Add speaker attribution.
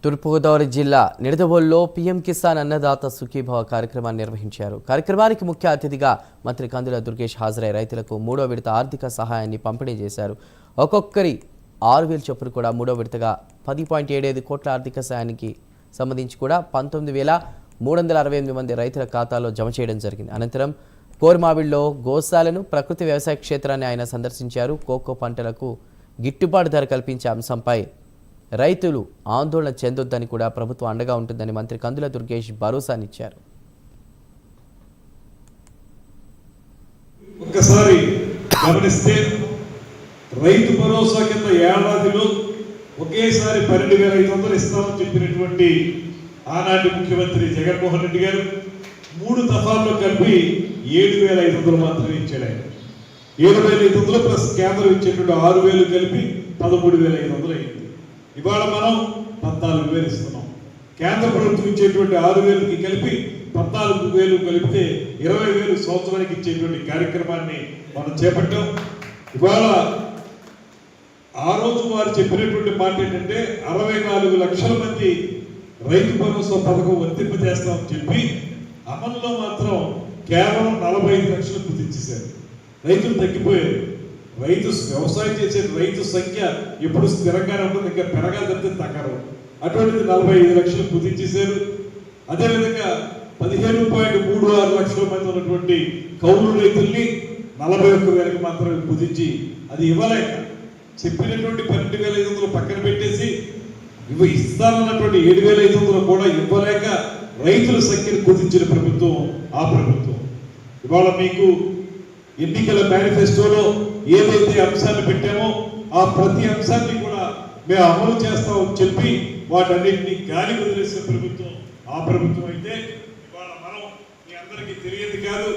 Speaker 1: తూర్పుగోదావరి జిల్లా నిడదవోలులో పీఎం కిసాన్ అన్నదాత సుఖీభవ కార్యక్రమాన్ని నిర్వహించారు. కార్యక్రమానికి ముఖ్య అతిథిగా మంత్రి కందుల దుర్గేష్ హాజరై రైతులకు మూడో విడత ఆర్థిక సహాయాన్ని పంపిణీ చేశారు. ఒక్కొక్కరి 6,000 చొప్పున కూడా మూడో విడతగా 10.75 కోట్ల ఆర్థిక సహాయానికి సంబంధించి కూడా 19,368 మంది రైతుల ఖాతాలో జమ చేయడం జరిగింది. అనంతరం కోర్మావిడిలో గోశాలను, ప్రకృతి వ్యవసాయ క్షేత్రాన్ని ఆయన సందర్శించారు. కోకో పంటలకు గిట్టుబాటు ధర కల్పించే అంశంపై రైతులు ఆందోళన చెందొద్దని కూడా ప్రభుత్వం అండగా ఉంటుందని మంత్రి కందుల దుర్గేష్ భరోసానిచ్చారు.
Speaker 2: ఒక్కసారి గమనిస్తే రైతు భరోసా కింద ఏడాదిలో ఒకేసారి 12,500 ఇస్తామని చెప్పినటువంటి ఆనాటి ముఖ్యమంత్రి జగన్మోహన్ రెడ్డి గారు 3 దఫాల్లో కలిపి 7,500 మాత్రమే ఇచ్చాడు. ఆయన 7,500 ప్లస్ కేంద్రం ఇచ్చేటువంటి 6,000 కలిపి 13,500 అయింది. ఇవాళ మనం 14,000 ఇస్తున్నాం. కేంద్ర ప్రభుత్వం ఇచ్చేటువంటి 6,000కి కలిపి 14,000 కలిపితే 20,000 సంవత్సరానికి ఇచ్చేటువంటి కార్యక్రమాన్ని మనం చేపట్టాం. ఇవాళ ఆ రోజు వారు చెప్పినటువంటి మాట ఏంటంటే 64 లక్షల మంది రైతు భరోసా పథకం వర్తింపజేస్తామని చెప్పి అమలులో మాత్రం కేవలం 45 లక్షలు కుదించేశారు. రైతులు తగ్గిపోయారు. రైతు వ్యవసాయం చేసే రైతు సంఖ్య ఎప్పుడు స్థిరంగానే ఉంటుంది, ఇంకా పెరగాలి తప్పితే తగ్గరు. అటువంటిది 45 లక్షలు కుదించేశారు. అదేవిధంగా 15.36 లక్షల మంది ఉన్నటువంటి కౌలు రైతుల్ని 41,000కి మాత్రమే కుదించి అది ఇవ్వలేక చెప్పినటువంటి 12,500 పక్కన పెట్టేసి ఇస్తానన్నటువంటి 7,500 కూడా ఇవ్వలేక రైతుల సంఖ్యను కుదించిన ప్రభుత్వం ఆ ప్రభుత్వం. ఇవాళ మీకు ఎన్నికల మేనిఫెస్టోలో ఏదైతే అంశాన్ని పెట్టామో ఆ ప్రతి అంశాన్ని కూడా మేము అమలు చేస్తామని చెప్పి వాటన్నింటినీ గాలి వదిలేసిన ప్రభుత్వం ఆ ప్రభుత్వం అయితే ఇవాళ మనం మీ అందరికీ తెలియదు కాదు.